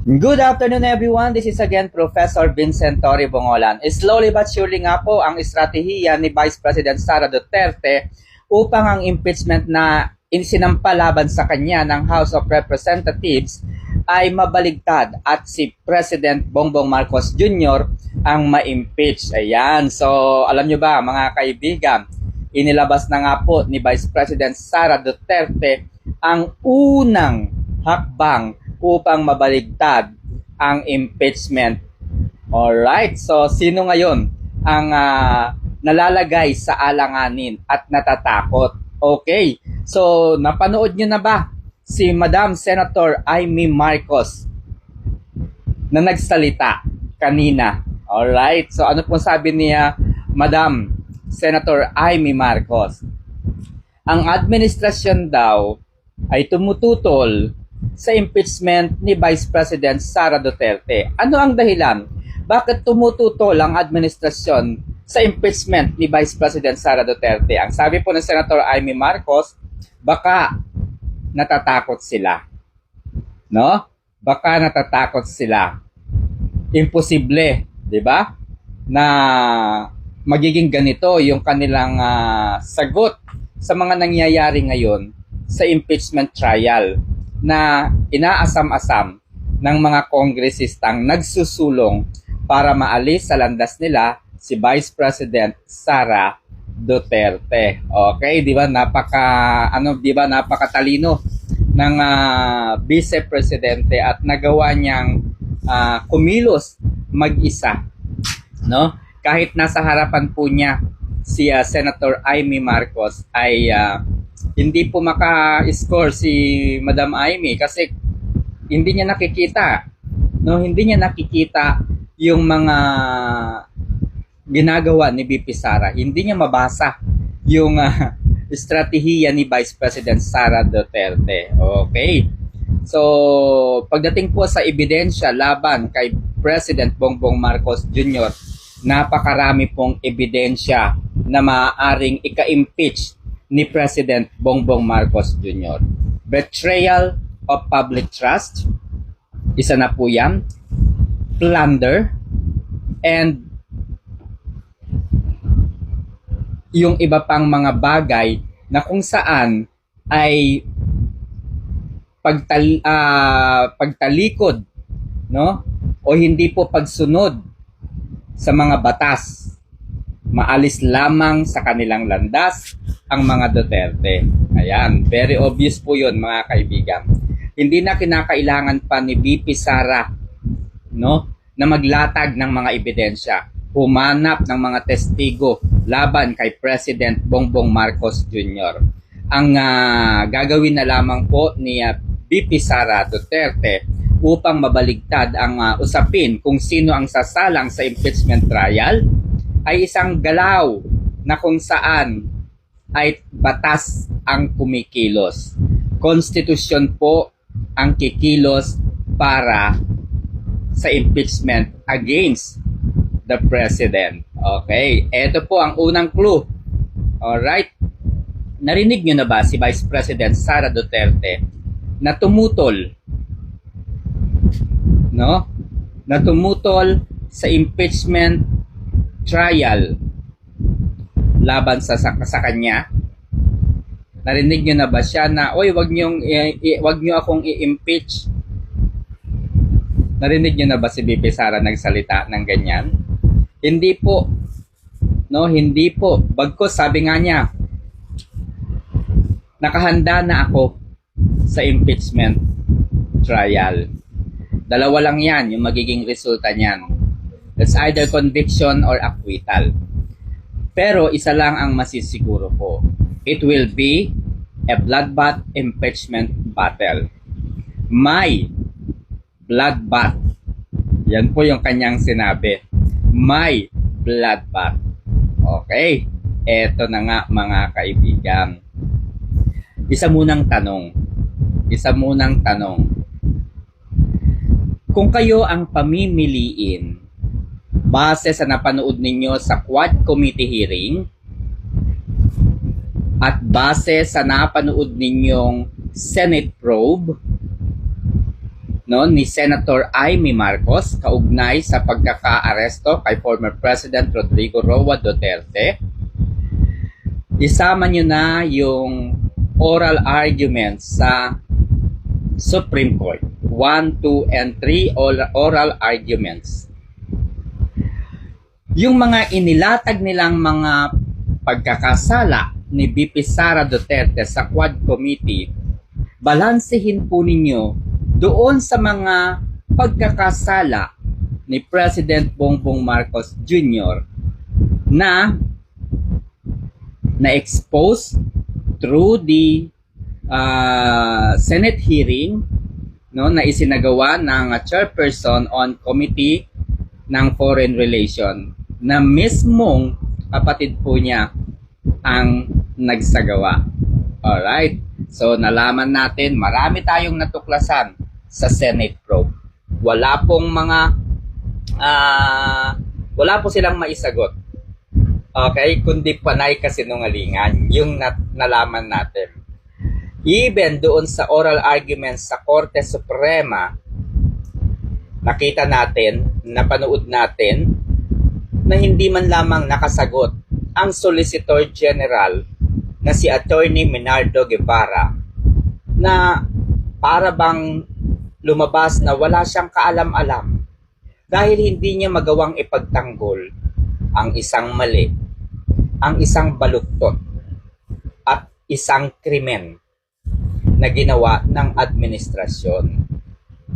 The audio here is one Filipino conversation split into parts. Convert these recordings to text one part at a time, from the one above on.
Good afternoon everyone, this is again Professor Vincent Torre Bongolan. Slowly but surely nga po ang estratehiya ni Vice President Sara Duterte upang ang impeachment na sinampalaban sa kanya ng House of Representatives ay mabaligtad at si President Bongbong Marcos Jr. ang ma-impeach. Ayan, so alam nyo ba mga kaibigan, inilabas na nga po ni Vice President Sara Duterte ang unang hakbang upang mabaligtad ang impeachment. Alright, so sino ngayon ang nalalagay sa alanganin at natatakot? Okay, so napanood nyo na ba si Madam Senator Amy Marcos na nagsalita kanina? Alright, so ano pong sabi niya Madam Senator Amy Marcos? Ang administrasyon daw ay tumututol sa impeachment ni Vice President Sara Duterte. Ano ang dahilan? Bakit tumututol ang administrasyon sa impeachment ni Vice President Sara Duterte? Ang sabi po ng Senator Amy Marcos, baka natatakot sila. No? Baka natatakot sila. Imposible, 'di ba? Na magiging ganito yung kanilang sagot sa mga nangyayari ngayon sa impeachment trial na inaasam-asam ng mga kongresistang nagsusulong para maalis sa landas nila si Vice President Sara Duterte. Okay, 'di ba? Napakatalino ng Vice Presidente at nagawa niyang kumilos mag-isa, no? Kahit nasa harapan po niya si Senator Amy Marcos ay hindi po maka-score si Madam Amy kasi hindi niya nakikita, no? Hindi niya nakikita yung mga ginagawa ni VP Sara. Hindi niya mabasa yung estratehiya ni Vice President Sara Duterte. Okay. So, pagdating po sa ebidensya laban kay President Bongbong Marcos Jr., napakarami pong ebidensya na maaaring ika-impeach ni President Bongbong Marcos Jr. Betrayal of public trust, isa na po yan. Plunder, and yung iba pang mga bagay na kung saan ay pagtalikod, no? O hindi po pagsunod sa mga batas. Maalis lamang sa kanilang landas ang mga Duterte. Ayan, very obvious po yun mga kaibigan. Hindi na kinakailangan pa ni VP Sara, no, na maglatag ng mga ebidensya, humanap ng mga testigo laban kay President Bongbong Marcos Jr. Ang gagawin na lamang po ni VP Sara Duterte upang mabaligtad ang usapin kung sino ang sasalang sa impeachment trial ay isang galaw na kung saan ay batas ang kumikilos. Konstitusyon po ang kikilos para sa impeachment against the President. Okay, ito po ang unang clue. Alright, narinig nyo na ba si Vice President Sara Duterte na tumutol, no? Na tumutol sa impeachment trial laban sa kanya? Narinig niyo na ba siya na, oy, wag niyo akong i-impeach? Narinig niyo na ba si VP Sara nagsalita ng ganyan? Hindi po. No, hindi po. Bagkus sabi nga niya, nakahanda na ako sa impeachment trial. Dalawa lang yan yung magiging resulta niyan. It's either conviction or acquittal. Pero isa lang ang masisiguro ko. It will be a bloodbath impeachment battle. May bloodbath. Yan po yung kanyang sinabi. May bloodbath. Okay. Eto na nga mga kaibigan. Isa munang tanong. Kung kayo ang pamimiliin base sa napanood ninyo sa Quad Committee hearing at base sa napanood ninyong Senate probe, ni Senator Amy Marcos kaugnay sa pagkakaaresto kay former President Rodrigo Roa Duterte. Isama nyo na yung oral arguments sa Supreme Court. 1, 2, and 3 oral arguments. Yung mga inilatag nilang mga pagkakasala ni VP Sara Duterte sa Quad Committee, balansehin po ninyo doon sa mga pagkakasala ni President Bongbong Marcos Jr. na expose through the Senate hearing na isinagawa ng chairperson on Committee ng Foreign Relations na mismong kapatid po niya ang nagsagawa. Alright. So nalaman natin, marami tayong natuklasan sa Senate probe. Wala po silang maisagot. Okay, kundi panay kasinungalingan yung nalaman natin. Even doon sa oral arguments sa Korte Suprema, nakita natin, napanood natin, na hindi man lamang nakasagot ang Solicitor General na si Attorney Menardo Guevara na para bang lumabas na wala siyang kaalam-alam dahil hindi niya magawang ipagtanggol ang isang mali, ang isang baluktot at isang krimen na ginawa ng administrasyon.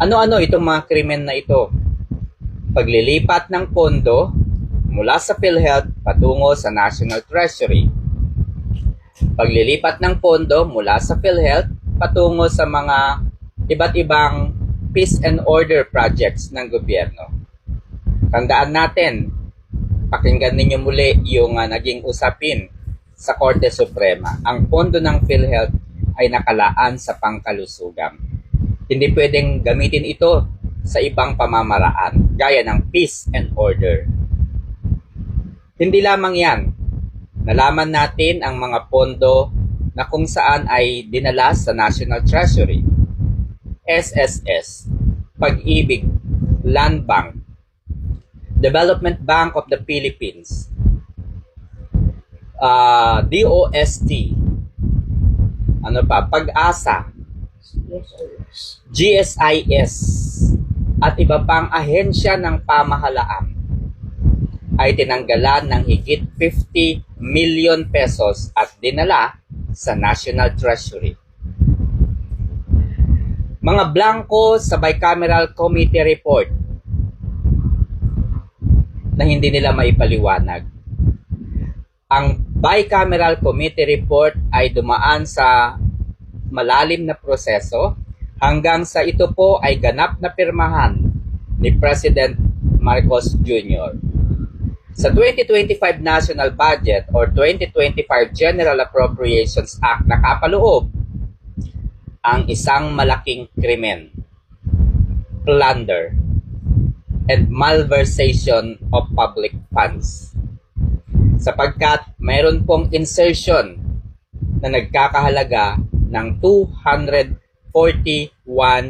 Ano-ano itong mga krimen na ito? Paglilipat ng pondo mula sa PhilHealth patungo sa National Treasury. Paglilipat ng pondo mula sa PhilHealth patungo sa mga iba't ibang peace and order projects ng gobyerno. Tandaan natin, pakinggan ninyo muli yung naging usapin sa Korte Suprema. Ang pondo ng PhilHealth ay nakalaan sa pangkalusugan. Hindi pwedeng gamitin ito sa ibang pamamaraan, gaya ng peace and order. Hindi lamang yan. Nalaman natin ang mga pondo na kung saan ay dinala sa National Treasury, SSS, Pag-ibig, Land Bank, Development Bank of the Philippines, DOST, Pag-asa, GSIS, at iba pang ahensya ng pamahalaan ay tinanggalan ng higit 50 million pesos at dinala sa National Treasury. Mga blanco sa Bicameral Committee Report na hindi nila maipaliwanag. Ang Bicameral Committee Report ay dumaan sa malalim na proseso hanggang sa ito po ay ganap na pirmahan ni President Marcos Jr. Sa 2025 National Budget or 2025 General Appropriations Act nakapaloob ang isang malaking krimen, plunder, and malversation of public funds. Sapagkat mayroon pong insertion na nagkakahalaga ng 241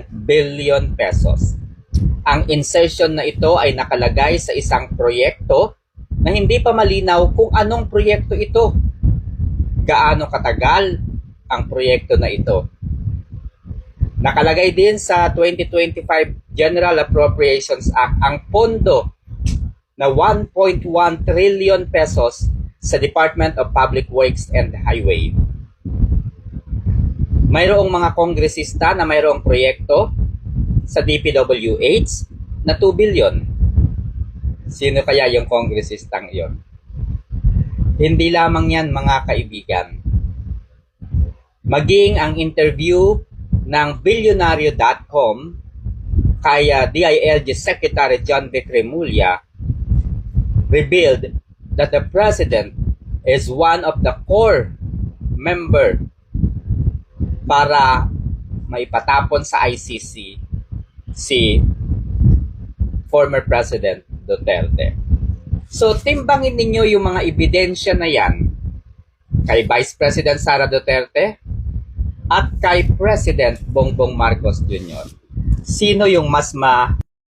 billion pesos. Ang insertion na ito ay nakalagay sa isang proyekto na hindi pa malinaw kung anong proyekto ito. Gaano katagal ang proyekto na ito. Nakalagay din sa 2025 General Appropriations Act ang pondo na 1.1 trillion pesos sa Department of Public Works and Highway. Mayroong mga kongresista na mayroong proyekto sa DPWH na 2 billion. Sino kaya yung kongresistang iyon? Hindi lamang yan, mga kaibigan. Maging ang interview ng Billionario.com kay DILG Secretary John Vic Remulla revealed that the President is one of the core member para maipatapon sa ICC si former President Duterte. So, timbangin ninyo yung mga ebidensya na yan kay Vice President Sara Duterte at kay President Bongbong Marcos Jr. sino yung mas